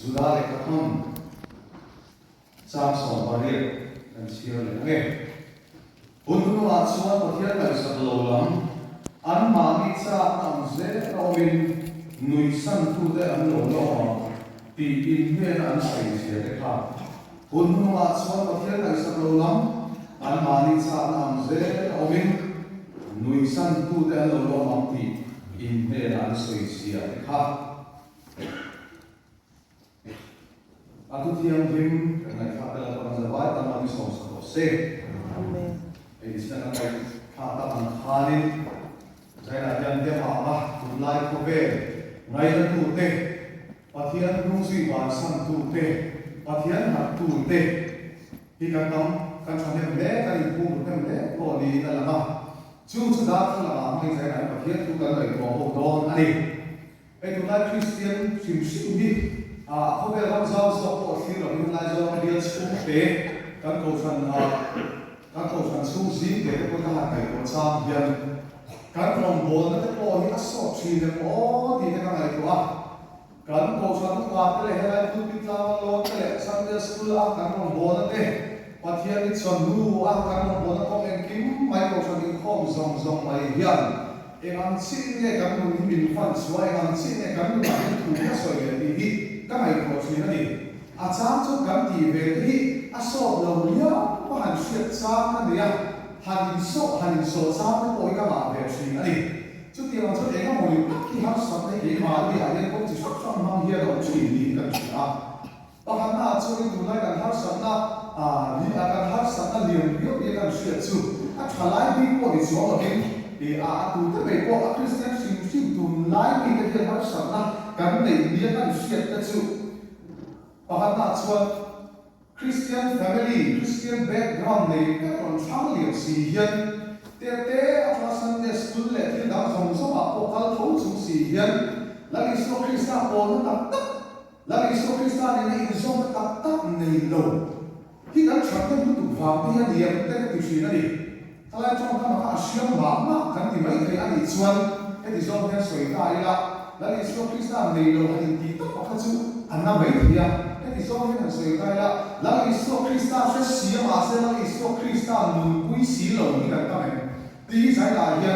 Zudale Katham Samson Maria and Sierra Leone. Unnu Atsuan Pathian Sakalolam Anmanitsa Amze Robin Nuisan Tude Anolo Ti Inhen Ansai Sierra. Unnu Atsuan Pathian Sakalolam Anmanitsa Amze Robin Nuisan Tude Anolo Ti Inhen Ansai Sierra. Aku tiang him karena kata orang Jawa tanpa misal selesai. Amen. Jadi sekarang kata menghalin saya nak dia apa mulai kobe, mulai tute, patian nungsi bahasan tute, patian nak tute. Jika kamu kan sampai mereka ibu mereka kalau di dalam cuma sudah dalam apa saya nak patian tu kan lagi bawa don ani. Itu nak Kristian sim diเขาเป็นรับเจ้าสอบที่เราเป็นนายจ้างเรียนสูงเป๊ะการโกชันสูงสิ่งเด็กก็จะหาใครก็สร้างเรียนการรองบอลนั่นก็พอที่สอบชีเนี่ยโอ้ดีในการอะไรตัวการโกชันทุกวันเลยให้ได้ทุกปีละล้วนเลยสังเกตสกุลการรองบอลนั่นเองปัจจัยที่ส่วนรู้การรองบอลนั่นก็เป็นคิมไม่โกชันที่ข้อมซองไม่เรียนเองอันสิ่งเนี่ยการมุ่งมิ่งฝันสวยอันสิ่งเนี่ยการมุ่งมั่นถูกสวยเลยดีก็ไม่โกรธนี่นี่อาจารย์จะกันที่เวทีอาสอบเราเนี่ยว่าหันเสียดซ้ำนั่นเนี่ยหันโซ่ซ้ำนั่นโอ้ยก็มาแบบนี้นี่จุดที่เราจะเองก็มองอยู่ที่หันสับในเกี่ยวกับที่อะไรก็จะชอบมั่งเหี้ยเราชีดีกันชีอ่ะบางครั้งอาจจะดูในการหันสับนะนี่การหันสับนั่นเลี้ยงเยอะๆกันเสียจู่อาจจะไล่ดีกว่าที่สองเราเองที่ดูแต่ไม่พอคริสเตียนสิ่งดูไล่ดีกันที่หันสับนะการในเรียนกันเสียแต่จู่บางครั้งส่วนคริสเตียนแฟมิลี่คริสเตียนแบ็กกราวด์ในก็คนชาวเลี้ยงสีเฮียนแต่อัตราสันเดสตุลเล่ที่ดังสมสมบัติพวกเขาทุ่งสุสีเฮียนแล้วอิสโลคริสต์โอนตักแล้วอิสโลคริสต์ในอิสโลตักในโลกที่นั้นฉันก็รู้ตัวว่าที่เรียนแต่ก็ติดชีนั่นเองถ้าเราจ้องทำมาเชื่อมมากกันที่ไม่เคยอันนี้ส่วนที่ส่วนที่สวยตายละแล้วอิสโลคริสต์ในโลกอันนี้ที่ต้องพัฒนาอันนั้นไม่เที่ยงที่ส่วนที่สวยตายละแล้วอิสโลคริสต์ช่วยเสียมาเสียแล้วอิสโลคริสต์นุ่งกุยสีเหล่านี้กันตั้งแต่ที่ใช้ได้เฮีย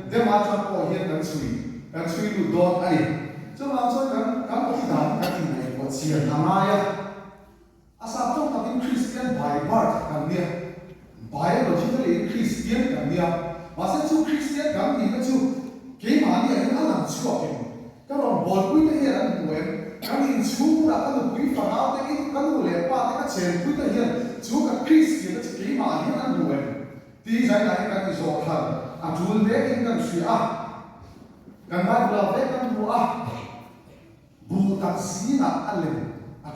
เดี๋ยวมาจนพอเฮียกันช่วยดูดอนอะไรจะมาช่วยกันที่ทำกันที่ไหนก็เสียทำไมอาสาต้องทำคริสเตียนไบเบิลกันเนี่ยไบเบิลที่เรียนคริสเตียนกันเนี่ยมาเส้นชูคริสเตียนกันนี่ก็ชูเกี่ยมาเนี่ยยังอะไรชั่วเองก็ลองบอกคุยได้ยังเหมือนกันอินชูระก็ดูคุยฟังเอาแต่อินก็ดูเลยป้าแต่ก็เชิญคุยได้ยังชูกับคริสเตียนก็จะเกี่ยมาเนี่ยนั่นเหมือนที่ใช้ได้กันที่สองทันจูนเด็กอินกันชีอะกันได้เราเด็กกันบัวบูตักสีนักอะไร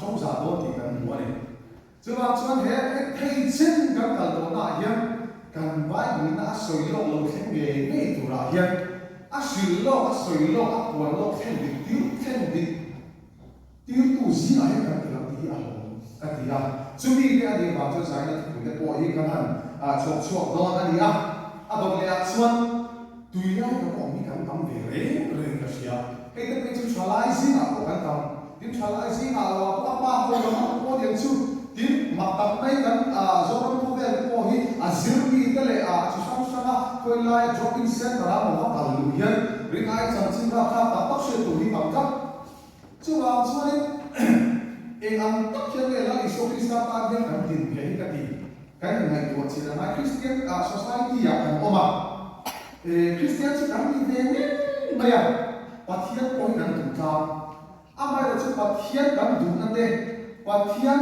จงสาโดนที่กันบัวเนี่ยจะมาชวนเห็นให้เช่นกันตลอดหน้ายังกันไว้บุญน่าสวยโลกเราเช่นเดียวไม่ถูกละยังสวยโลกสวยโลกหัวโลกเช่นเดียวตู้สีอะไรกันที่เราที่อ่ะกันที่อ่ะจุดนี้เนี่ยเดี๋ยวมาจะใช้ในถุงเด็กบัวอีกกันช่วงโดนอันนี้อ่ะโดนเลยส่วนตุยได้ก็บอกมีการทำเรื่องก็เสียให้แต่เป็นชุดชาลายสินะก็กันทำดิ้นชาลายสินะเราป้าคนเราโคเดียนชุดดิ้นมาตัดในกันโซนพวกเด็กพวกนี้ซิลมีแต่เลยชุดช่างๆคนไล่จ็อกกิ้งเซ็นต์เราบอกว่าตลุยนริงไอ้จังสิราคาตัดเชือกตัวนี้บังคับช่วงช่วงนี้เองอันตัดเชือกเลยแล้วอิสโอคริสต์ตาเดียนกันดิ้นเพียงกันดีกันในตัวที่นั่นคริสเตียนsociety อย่างนั้นออกมาคริสเตียนที่ทำดีเด่นไม่ยังปัจจัยคนนั้นถูกทำอะไรเราจะปัจจัยกันดูนั่นเองปัจจัย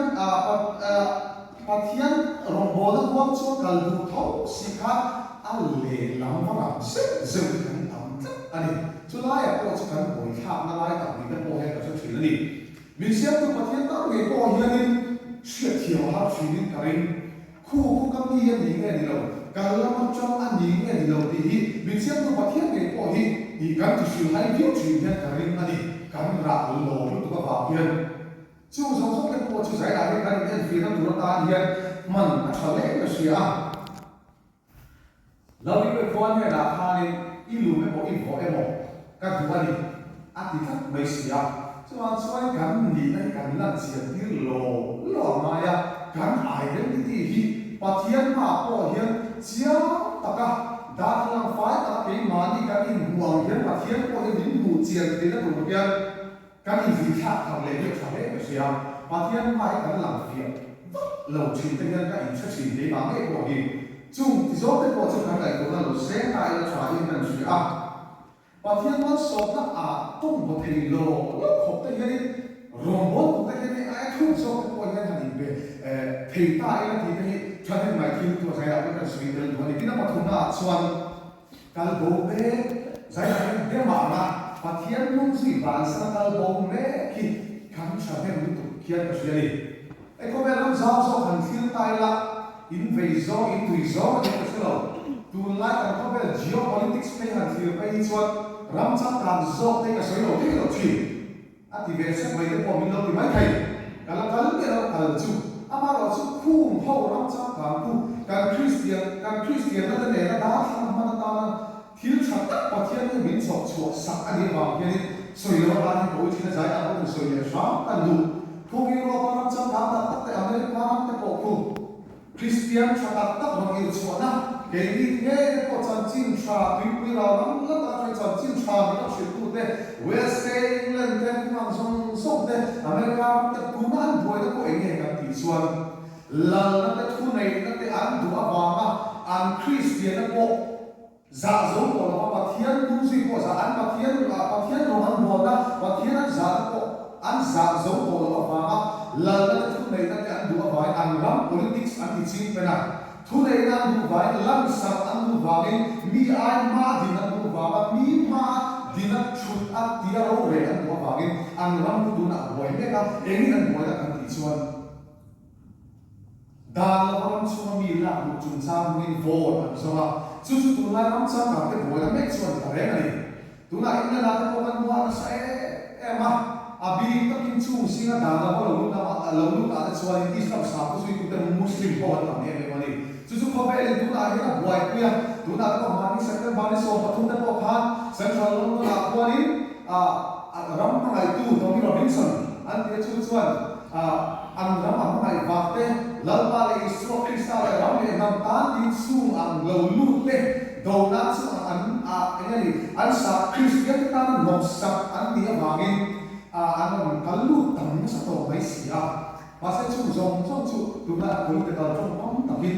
รองบอลความชั่วกันดูท้องสิคะอะไรลำบากเสียกันทำอันนี้จุดแรกก็จะกันบ่อยข้ามนั่นแหละแต่ที่กันบ่อยก็จะถือนี่มีเสียงตัวปัจจัยตั้งเองก็ยังนี่เชื่อเที่ยวหาชีวิตกันคู่กับนี่ยังนี่ไงนี่เราการละมันจ้องอันนี้ไงนี่เราดีมีเสียงตัวปัจจัยเองก็ที่การที่ชื่อให้พิจิตรเนี่ยกันอันนี้การรักโลกตัวบาปเนี่ยช่วงสองเป็นตัวที่ใช้ได้กันเนี่ยฟีนั้นตัวตาเนี่ยมันทะเลก็เสียเราไม่ไปฟ้อนเนี่ยราคาเนี่ยอีลูไม่บอกอีพอเอ็มกันตัวนี้อาทิตย์ไม่เสีย จ chuan kan ni na kan lan chian tir lo maya kan identity hi pathian ma po hian chia taka da lang fai ta ke mani kan in huang hian pathian po hian min hu chian te na bu hian kan in vi tha thang le ni tha le sia pathian mai kan lang fia lo chin te hian ka in cha chin te ma nge po hi chung ti zo te po chu kan lai ko na lo se ka ila tha in nan sia pathian man so na tung bo thei lo khop te hian robot te hian ai thu so te po hian han in be thei ta ila ti te Chane mai thil tu saya akan swindle dua ni nama thuna chuan kal bo be saya de mana pathian mung si bansa kal bo me ki kan chane mu tu kian ka siali ko be ram zao so kan thil tai la in ve zo in tu zo ni ka selo tu la ka ko be geopolitics pe han thil pe chuan ram cha kan zo te ka selo te lo chi ati ve se mai de po mi lo ti mai kai kala kal ke lo kal chu amaro chu khum ho ram cha ka ku kan Christian na ne na da thang ma ta na thil chat ta pathian ni min chok chu sak ani wa ke ni soi lo ba ni ko chi na jai ta ko soi le sha kan du ko gi ro pa ram cha ta ta te america ram te ko ku Christian chat ta ro gi chu na ke ni ke ko chan chin cha pi pi ra ram la ta chan chin cha ma ta shi tu te west england te ma song te america te tu man boy ko enge ka ti chuan lal na te thu nei na te an du awanga an Christian na ko za zo ko la pathian tu si ko za an pathian ro an bo na pathian an za ko an za zo ko la awanga lal na te thu nei na te an du awai an ram politics an ti ching pe na thu nei na du vai lam sa an du vai mi ai ma din an du va mi ma din an chut a ti ro re an du vai an ram du na boy me ka eni an boy na kan ti chuan dan la ram chu mi la lu chun sa mi vo an so ma chu tu la ram cha ka te boy la me chuan ta re ni tu na in na ta ko kan wa na sa ma abi ta kin chu singa dan la ko lu na lo lu ta chuan Islam sa ko sui ku te muslim ho ta me me ni chu ko be le tu na ya boy ku ya tu na ko ma ni sa te ba ni so pa tu te ko khan central lo na ko ni ram ta ngai tu to mi Robinson an te chu chuan an ram ma ngai va te lal ba le so krista le ram le nam ta ni su ang lo lu te do na su an ni an sa Christian ta no sa an ni awangin an kalu tam sa to mai sia pa se chu zong chu tu na political from on ta bin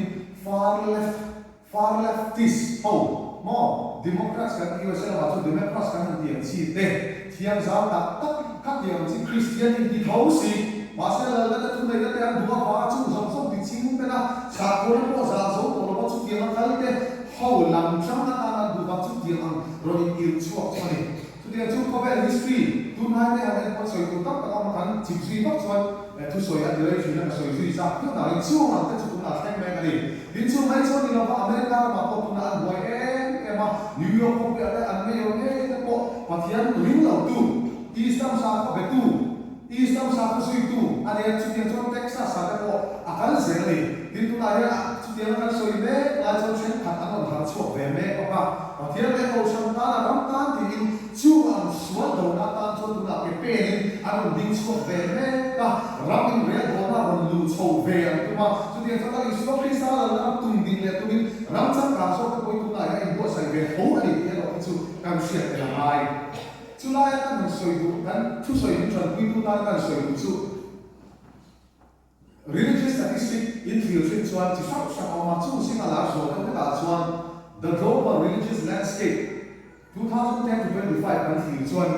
far leftist mo democrats kan USA la chu democrats kan ti chi te thiam za ta tak ka ti chi Christian ni thau si pa se la la tu nei la te an duwa pa chu zong ti ching pe na sa ko ko za zo ko lo chu ti na kal te ho lam chang na ta na du ba chu ti ang ro ni il chu ok ni tu ti chu ko be history tu na ne ane ko soi tu tak ka ma kan chi chi ba chuan tu soi a dire chi na soi chi sa tu na chu ma te chu na thang me ka ni din chu mai chu ni lo ba America ma ko tu na an boy ma New York ko be an me yo ne ko pathian ring lo tu Islam sa ko be tu Islam sa ko sui tu ane chu ti chu Texas sa ko akal se ni din tu na ya chu ti na soi me la chu chen khat an ha chu ve me ko ba pathian le ko sam ta na ram ta ti chu am suat do na ta chu tu na pe pe ni an ding chu ve me ka ram in re do na ron lu chu ve an tu ma chu ti cha ta li so krista la na tum ding le tu bin ram cha ka so ko tu na ya in bo sai ve ho ani ti lo chu kam sia te la mai chu la ya kan soi du kan chu soi du chan pi tu na kan soi du chu religious statistic infiltrate chuan chi sa ma chu singa la so ka ta chuan the global religious landscape 2010 to 25 kan thi chuan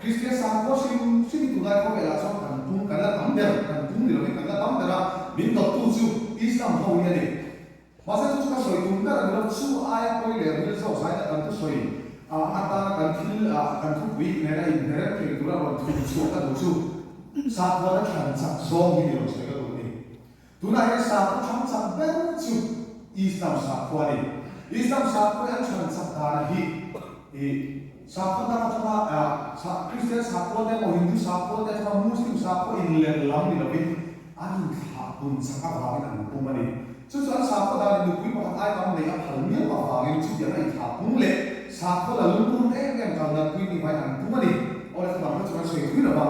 Christian sa ko sim tu la ko be la chuan kan tung kan la tam de kan tung ni lo kan la tam de la min to tu chu Islam ho ya ni ma sa chu ka soi tung ka lo chu ai ko le ri so sai na kan tu soi ata kan thil kan thu wi ne na in ne ke tu la ro tu chu ka do chu sa ko la kan sa so ni lo soi ka do ni tu na ya sa ko chang sa ben chu Islam sa ko ni Islam sa ko an chan sa ta na hi sa ko ta na sa Christian sa ko de o Hindu sa ko de sa Muslim sa ko in le lam ni lo bin an kha kun sa ka ba ni an ko ma ni chu chu an sa ko da ni ku pa ai kam nei a phal mi pa ba ni chu ya ai kha kun le sa ko la lu kun e ngem ka na ku ni mai an ku ma ni o le ta ma chu an soi ku na ba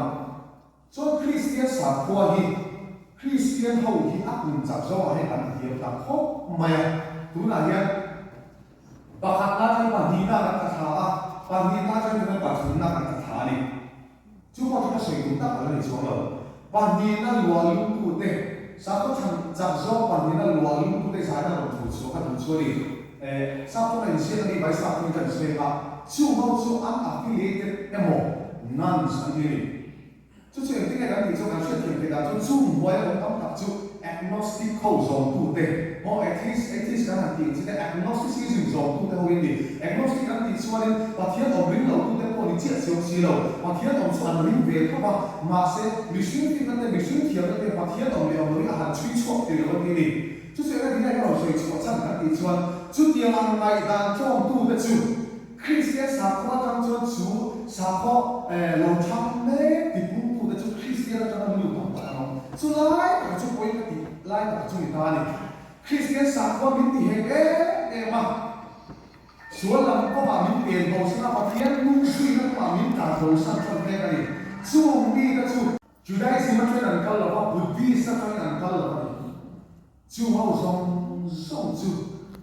cho Christian sa khoa hi Christian hậu hi áp dụng chặt do hay làm việc là khó mày tú là hiện bà khát na cho bà đi na cái thà bà đi na cho cái bà thun na cái thà này chú có cái sự cũng tác ở đây xuống rồi bà đi na lúa lúm cụ tê sao có thằng chặt do bà đi na lúa lúm cụ tê sai na đồng thủ số cái đồng số đi sao có này xem đi bài sao cũng cần xem mà chú không ăn affiliated em một non affiliated chú chuyện tiếng này thì cho các chuyện thì là cho chú mỗi một ông tập chú agnostic khẩu dòng cụ thể họ atheist cái hàng tiền chỉ là agnosticism dòng cụ thể hồi đi agnostic cái tiền xua lên và thiên ông linh đầu cụ thể của những chiếc siêu siêu đầu và thiên ông xua linh về các bạn mà sẽ bị xuyên phim cái bị xuyên thiệp cái và thiên ông liền mới hàng truy chuộc từ đầu đi chú chuyện cái này nó rồi chuộc chân cái tiền xua chú tiền hàng ngày đang cho ông tu được chú Christian sa khoa trong cho chú sa khoa lòng tham mê thì cũng cụ thể chú Christian trong nó lưu thông vào nó chú lại và chú quay cái lại và chú người ta này Christian sa khoa mình thì hệ cái mà số làm có mà mình tiền đầu sang mà thiên nung suy nó mà mình cả đầu sang cho cái này chú ông đi cái chú đây xin mất cái đàn câu là có Buddhist cái đàn câu là chú hậu song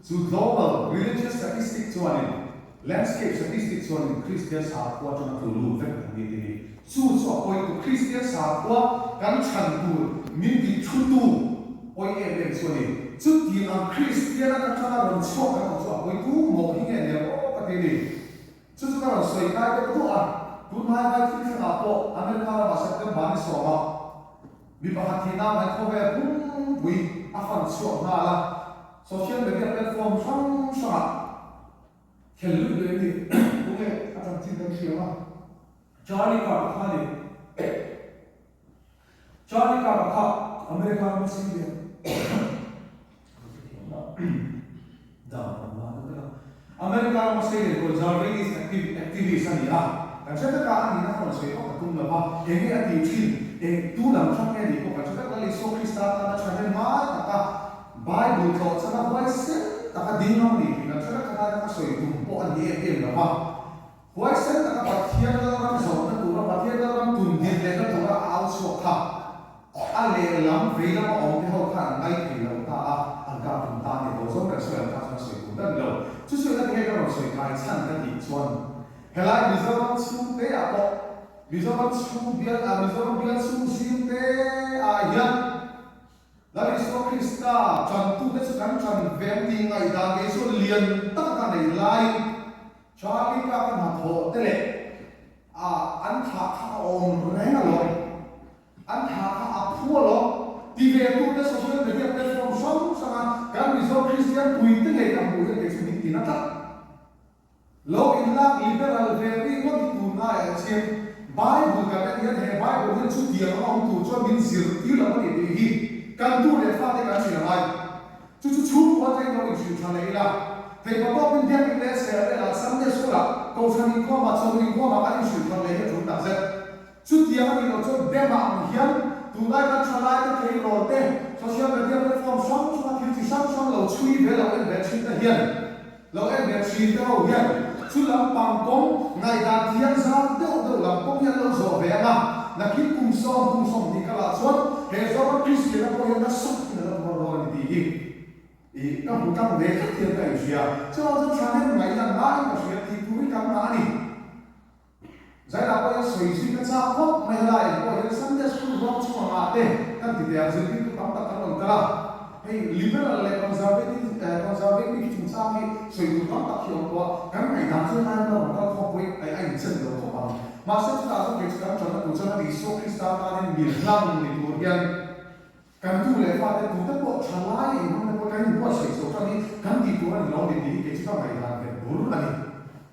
chú global religious statistics cho anh landscape statistics on Christian sa khoa cho nó từ lù vẹt như thế này chú cho point to Christian sa khoa căn chăn tu mình đi chu tu oi em cho này chú tiền ang Christian căn chăn là đồng chua cái đồng chua point tu một hình này này ô cái này chú cái đồng sợi cái tu à tu hai cái khi sang Apo America là sẽ cái bán số mà bị bắt thì nào này không về cũng bị afan chua na là social media platform xong xong cái lúc đấy thì cũng nghe các thằng tin tưởng siêu mà Charlie cả khá đi Charlie cả khá America mà xin đi America mà xin đi còn Jarvis activist này à cảm giác tất cả anh ấy còn sẽ có cả cùng là ba cái này thì chỉ tu làm trong cái gì cũng cảm giác là lý số Christa ta cho nên mà ta Bible cho cho nó vai sen ta cái đi nó đi là cho nó cái ta soi tum po anh em là ba vai sen ta cái bát thiên là làm sao nó tu là bát thiên là làm tum thiên là nó tu là áo số khác anh lệ làm vì nó ông thì họ khăn ngay thì là ta anh cả chúng ta thì đâu giống cái soi ta nó soi tum đó đâu chứ soi là cái nó soi cái chân cái gì chuan hay là bây giờ nó xuống thế à bộ bây giờ nó xuống biên à bây giờ nó biên xuống xiêm thế à hiện Dari so Krista chan tu te kan chan vem ti ngai da ge so lian ta ka nei lai Charlie ka kan ha tho te le an tha kha om re na lo an tha kha a phu lo ti ve tu te social media platform som sama kan bi so Christian pui te le ka bu ke su ti na ta lo in la liberal very what tu na ya chen Bible ka ka ya he Bible he chu ti ang om tu cho min sir ti la ni ti hi căn tu để phát cái gì là ai chú có thấy nó bị chịu thằng này là thầy có bao nhiêu tiền để xe là sắm để số là câu thằng đi qua mà xong đi qua mà anh chịu thằng này chúng ta sẽ chút tiền thì nó cho đem mạng hiến tụi ai đã cho lại cái thầy rồi thế social media platform sống chúng ta thiếu sống lâu chui về lâu em bé chui ta hiến lâu em bé chui ta hậu hiến chú làm bằng công ngày đã thiên gia đâu làm công nhân lâu rồi về mà là khi cùng xong thì các bạn xuống hệ do các Christian đã có những sốc thì nó có rồi thì các bạn trong đấy các tiền cái gì à cho nó sáng hết ngày là mãi mà chuyện thì cũng biết cắm mãi đi giải là có những suy suy cái sao không mày lại có những sân để xuống góc xuống mà thế các thì để dự định các bạn các bạn ta hay liberal là conservative chúng ta hay suy tụi nó tập hiểu qua cái ngày nào chưa hai đâu mà nó không quên anh chân được không bằng mà sẽ chúng ta có thể chúng ta cho nó cho nó đi số Christa ta nên biển lăng để tu riêng căn tu lệ pha để tu tất bộ trả lại nó có cái bộ sợi số cho đi căn đi tu anh lo để đi cái chúng ta ngày làm việc buru này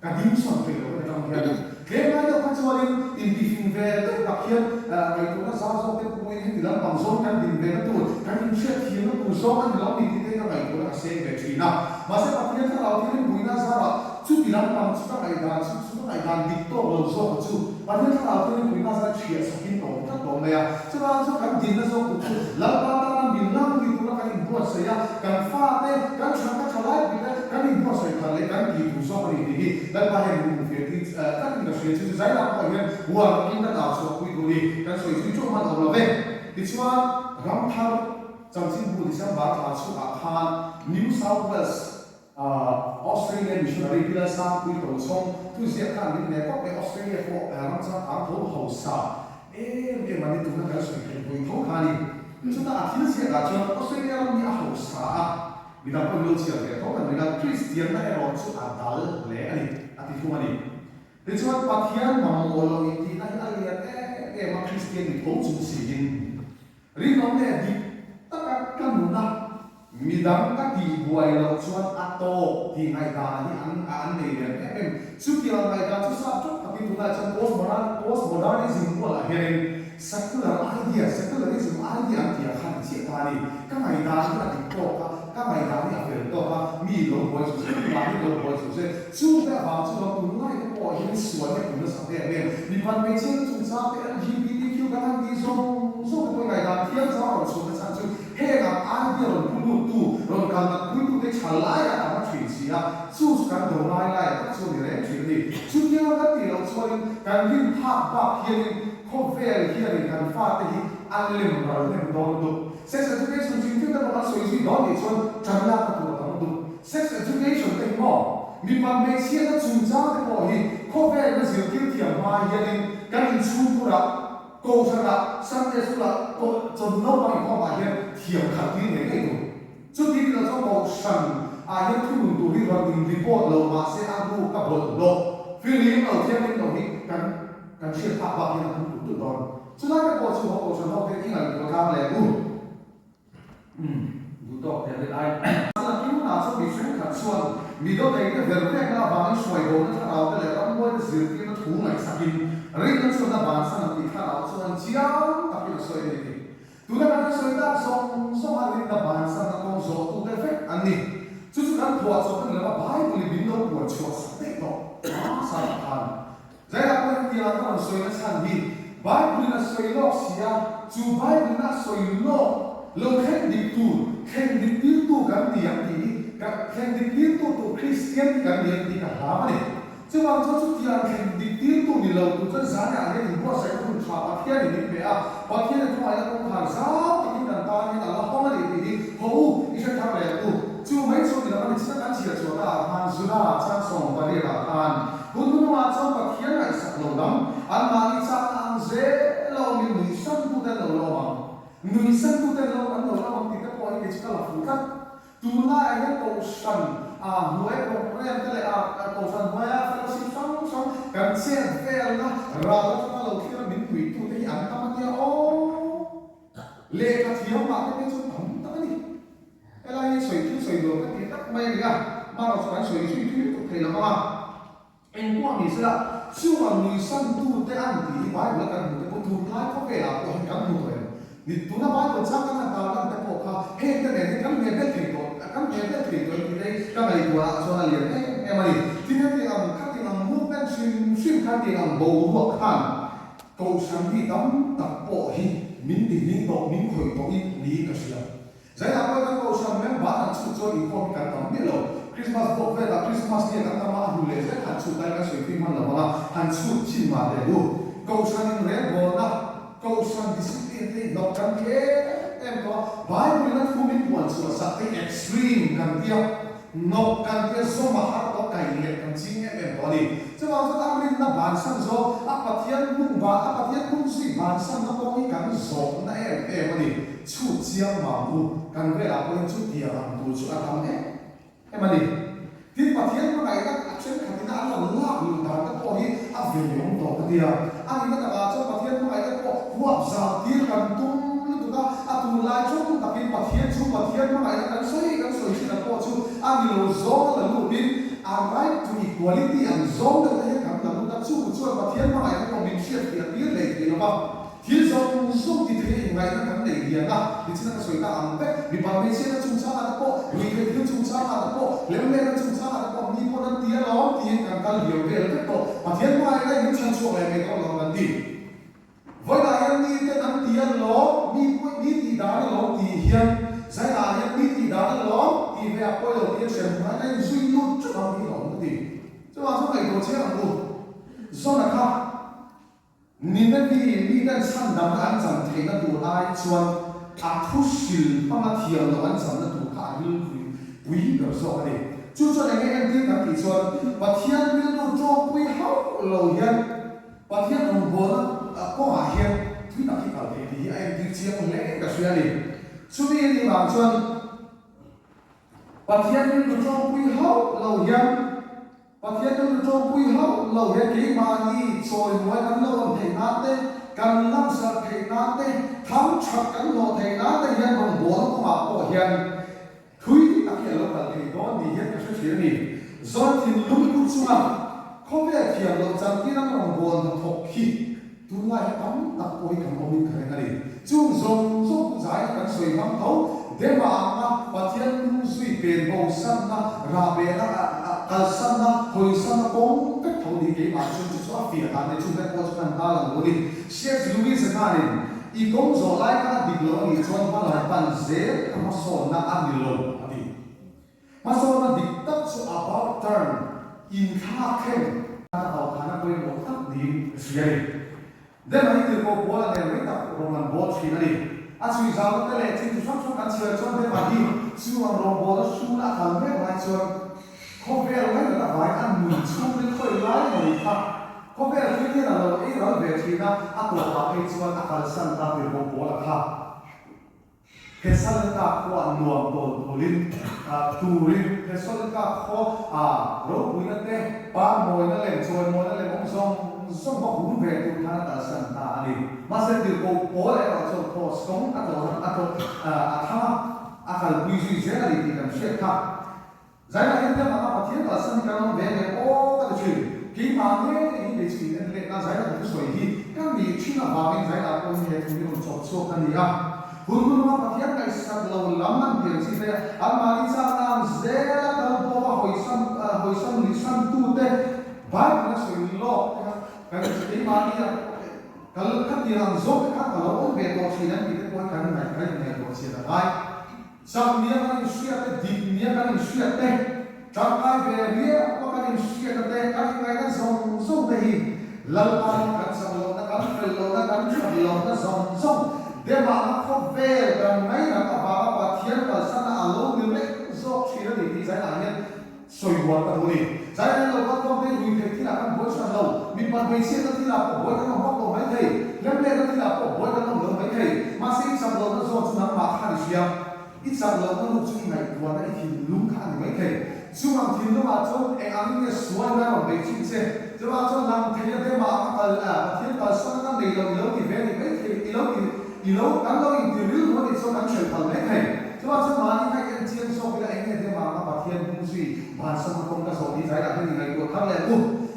cái điểm son về nó trong cái thế mà nó phát cho nên in đi phim về tất cả hiện ngày tu nó sao sao cái bụi thì làm bằng số căn điểm về nó tu căn điểm xét thì nó tu số anh lo đi thì cái ngày tu nó sẽ về chuyện nào mà sẽ phát hiện ra là cái bụi nó sao là chút đi làm bằng chút ngày đàn chút ngày đàn đi to rồi số chút và những cái nào thì bụi nó sẽ chuyển sang cái tổ các tổ này à chứ là số căn điểm nó số của chút làm bao ta làm biển làm thì tu nó cái điểm bớt sấy à căn pha thế căn chọn các chọn lại thì căn điểm bớt sấy căn lấy căn điểm tu số này thì lần ba hiện một việc thì các cái chuyện chứ giải làm mọi người buồn nhưng đã đào số quy đi kan soi chui chu man om lo ve ti chuan ram thar chang chin bu December tha chu a khan New South Wales Australian missionary pila sa pui to chong tu zia khan ni ne ko pe Australia ko ram cha ta tho ho sa mani tu na kan soi ke pui tho khani chu ta a thil sia ga chu Australia ram ni a ho sa mi da ko lo chia ke to kan mi da Christian na ero chu a dal le ani ati thu mani ti chuan pathian mam mo lo ti na hi alia ma Christian ni tho chu si in ri nom ne di ta ka na midang ka ti buai lo chuan ato ti ngai da ni an nei le chu ti ngai da chu sa chu ka ti tu na chan postmodernism wala herin secularism idea ti a khan chi ta ni ka ngai da ni a ti to ka ngai da ni a fer to ka mi lo boi chu se ma ni lo boi chu se chu ba ba chu lo ku ngai ko hin suan ne ku na sa te me ni pan me chen chu sa te LGBTQ ka han ti so ko ngai da ti a sa ro chu na sa chu he ga idea lo pu tu ro ka na ku tu te chalai a ma chi si a chu kan do lai ta chu ni re chi ni chu ti ga ti lo chu kan rin ha ba hian ko vel hian kan fa te hi an lem ro ne don du sex education jing ti ta ma so yi don ni chuan chan la ka tu ta du sex education te mo mi pan me sia na chung cha te ko hi ko vel na zil ti ti ma hian kan chu pu ra ko sa ra san te su la ko chon no ba ko ba hian thiam kha ti ne nei du chu ti la cho ko san a hian thu nun tu ri ra ding report lo ma se a bu ka bol lo feeling lo thiam ni lo hi kan sia pa ba hian tu tu don chu la ka ko chu ho ko san ho te ni ngai ko ka le bu du to te le ai sa ki na so bi fen kha chuan mi do dei te ver te na ba ni swai go na ra te le ram mo te zir ti na thu ngai sa kin rin na so na ba sa na ti kha ra chuan chiang ta pi so ni ti tu na ka so ta so ha rin na ba sa na ko so tu te fe an ni chu kan thua so kan le ba bai bu li bin no ko chu sa te to sa khan zai la ko ti la ka so na san bi bai bu na so lo sia chu bai bu na so lo lo khen di tu kan ti yang ti ka khen di tu to Christian kan ti yang ti ka ha ba ni chu wang cho chu ti la khen di tu ni lo tu kan za ya ne ni bo sai ku tha pa thia ni pe a pa thia ne thwa ya ko kha za ta ki dan ta ni Allah ko ma ni ti ho i sa tha le ku chu mai so ni la ni sa kan chi cho ta han zu na cha song ba ni la han hun nu ma cho pa thia ngai sa lo dam an ma ni cha ang ze lo ni ni san tu da lo lo ma ni san tu da lo an lo ma ti ka ko ni chi ka la fu ka tu na ya ko san nuai ko ren te le ko san ma ya fa si song kan se vel na ra ta lo ki min hui tu te an ta ma ya o le ka thiam ma te chu tam ta ni ela ni soi do ka ti tak mai ga ma ro san soi tu te la ma en ko mi sa chu ma ni san tu te an ti ba la kan te ko tu la ko ve la ko kan mu to ni tu na ba ko cha kan ta la te ko kha he te ne kan me te ke to kan me te ke to ni dei ka mai wa so na lien ma ni ti ne ti am ka ti am mu pen sim ka ti am bo ro khan ko san ti dam ta po hi min ti ni to min khoi to i ni ka sia zai la ko kan ko san me ba ta chu cho i ko kan tam ni lo Christmas book ve la Christmas ni kan ta ma hu le se han chu dai ka soi ti man la ma han chu chin ma de bu ko san in re bo na ko san discipline te no kan ke em to Bible na thu min puan chu sa te extreme kan dia no kan dia so ma ha to kai le kan ching em to ni chu ma so ta rin na ban san zo a pathian mung ba a pathian mung si ban san na ko ni kan zo na em ni chu chiang ma bu kan ve la ko chu dia ram tu chu a tam em ni tin pathian ma kai na action khatina an la la lu da ta ko hi a ve yong to ka dia a ni na ka cho pathian ma kai na ko wa za ti kan tum lu ta a tu lai chu tu ta kin pathian ma kai na kan soi chi na ko chu a ni lo zo la lu bin a right to equality and zo da ta kan ta lu ta chu pathian ma kai na ko min shit ti le ti na ba Thil zong ti the ngai na kan nei dia na ni china ka soi ta am pe mi ba me se na chung cha na ko wi ke thil chung cha na ko lem le na chung cha na ko mi ko na ti lo ti kan kal bio ve le to pathian ma ai ni chan chu le me ko lo nan ti voi la yan ni te nan ti lo mi ti da lo ti hian zai la yan mi ti da lo ti ve a ko lo ti chen ma na zui lu chu ba mi lo ti chu ma so ngai ko che ang lu zo na ka nín đến đi đến sân đầm ăn chẳng thấy nó tụ ai chuan thu xỉn phong là thiền nó ăn chẳng nó tụ cả như quý được rồi này chú cho anh em tin cảm kỳ xuân và thiên liên nó cho quý hậu lầu hiền và thiên đồng bộ có hỏa hiền thứ nào khi bảo thế thì em tin chiếc lẽ cả xuyên này chú đi vào xuân và thiên liên nó cho quý hậu lầu hiền và thiên liên nó cho quý hậu lầu hiền kỹ mà đi rồi mỗi cắn lô thể nát đấy cắn năm sợ thể nát đấy thắm chặt cắn lô thể nát đấy hiền đồng bộ nó có mà có hiền thui thì đặc biệt là cái gì đó thì hiện cái số chuyện này do thì lúc cũng chung không biết thiền lộ rằng cái năng lượng buồn nó thuộc khi tu lại cắm tập ôi cầm ôm cái này chung dùng dùng giải cái suy ngẫm thấu để mà và thiên suy bền bầu sân ra bền là sân hồi sân bóng cách thấu đi cái mà chung cho phía ta để chung cái quan trọng ta là gì xét Louis cái i công zo lai ka diglo ni chon pa la pan ze ka so na anilo ati ma so na diktat so about turn in kha khem ta au khana koi mo tak din siai de mai ti ko bola de mai ta roman bol chi na ni a sui za ta le chi tu sok sok kan sia chon de pa di su wa ro bola su la khal me mai chon ko ve lai na vai an mu chu ni khoi lai mo ta có vẻ là cái là ấy đó về thì na ác đồ và cái chuyện ác là sanh ta bị bố là khác cái sanh ta có nuông tổ linh cái sanh ta có rồi bây giờ thế ba mồi nó lên chơi mồi nó lên ông song có hú về tụi ta ta sanh ta đi mà sẽ được bố lại ở chỗ có sống ác đồ ác là quý duy thế là đi làm chuyện khác giải là cái mà nó phát triển là sanh cái nó về ô cái chuyện khi mà nghe những cái chuyện này là giải là một số gì các vị chuyên là vào bên giải là con người cũng như một chỗ số cái gì à huống hồ mà phát hiện cái sắc lâu lắm năm tiền gì vậy anh mà đi sang làm dễ là đâu có hồi xuân lý xuân tu tê vài cái sự lo cái gì mà đi cái các gì làm dốt các cái lâu về đồ gì đấy thì cái cái này đồ gì là ai sau này cái suy cái định nghĩa cái suy cái trong cái về phía có cái gì suy cái đấy cái cái sông thì lâu năm cái sông lâu nó cái lâu nó cái sông lâu nó sông để mà nó không về gần mấy là các bà và thiên và sanh là lâu như vậy do chỉ là thì giải là nhân soi buồn cái thôi giải là lâu các con thấy vui thì là các bố sanh lâu mình bạn về xem thì là của bố các con bóc mấy thầy lên lên thì là của bố các con mấy thầy mà sinh sanh lâu nó do chúng nó mà khai siêu ít sanh lâu nó lúc chúng này buồn đấy thì lúng khăn mấy thầy chúng mình thì nó mà cho anh ăn cái suối ra mà mấy chuyện xe chúng mà cho làm thế để mà thiên và sanh nó đầy lòng lớn thì về thì mấy thầy lâu cắn lâu thì lưu nó để cho cắn chuyển phần mấy thầy chúng mà cho mà những cái anh chiên so với anh này để mà thiên cũng suy bản thân không có số đi giải là cái gì này của thằng này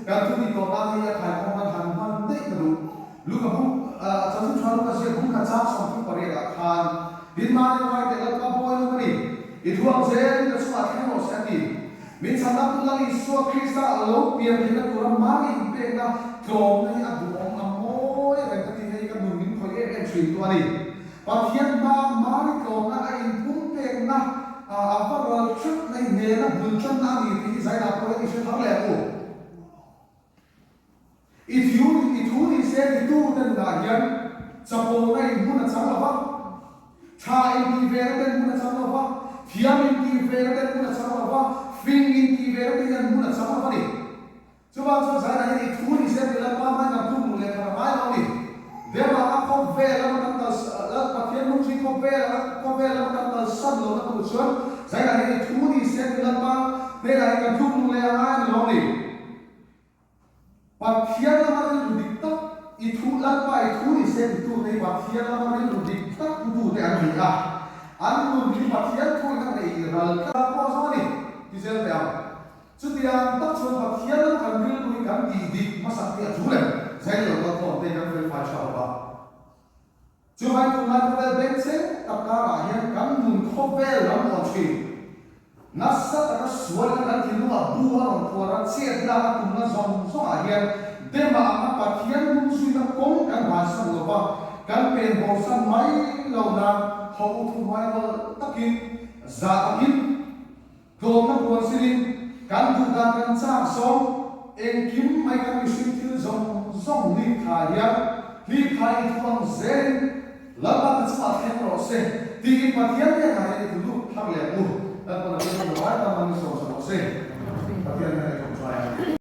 cái thứ gì còn đang thì phải không ăn hàng hoàn đấy mà đúng lúc mà cũng cho chúng cho lúc mà sẽ cũng cả chắc xong cũng phải là hàng đến mà nó phải để là bôi luôn đi ít thuốc dễ cái số là cái nó sẽ đi mình sáng tạo ra lý số khi ta lâu biển thì nó cũng làm má mình biết là trộm này ăn đủ ông mồi cái gì cái mùi mình phải cái chuyệnตัวนี้và thiên ba má cái trộm là cái cũng biết là và rồi trước này nè là buồn chân là gì thì giải đáp cái chuyện thắng lẹ của ít thiếu thì sẽ đi tu đến đại nhân sắp hôm nay muốn là sáng là vâng trai đi về đến muốn là sáng là vâng thiên đi về đến muốn là sáng là vâng phim đi về đến muốn là sáng là vâng đi cho bạn cho giải này ít thiếu thì sẽ đi làm ba mai làm tu muốn là làm mai đâu đi để mà không về là nó cần là phát hiện lúc gì không về là nó cần sân rồi nó tụt xuống giải này ít thiếu thì sẽ đi làm ba đây là cái tu muốn là ai đâu đi và thiên là mà nó được tắt ít thiếu là phải thiếu thì sẽ đi tu này và thiên là mà nó được tắt tu để ăn gì à ăn luôn thì và thiên thôi là để là cái bao số này thì sẽ làm chút thì ăn tắt xuống và thiên là cần biết tôi cần đi mà sắp tới chú này giải là nó còn tên là phải cho vào chú phải cùng làm cái bên sẽ tập cả hiện cần muốn không về làm một chuyện nasa ta sual kan kinu abu orang tua siat dah kumna zong zong ahian dema apa patian musuh na kong kan bahasa loba kan pen bosan mai launa hau tu mai lo takin za takin ko na buan sirin kan tu kan cha song en kim mai kan isin til zong zong ni thaya li khai thuang zen lama ka sa khen ro se ti pathian ne ha ni lu thar le lu ta pa na ba ta man so so se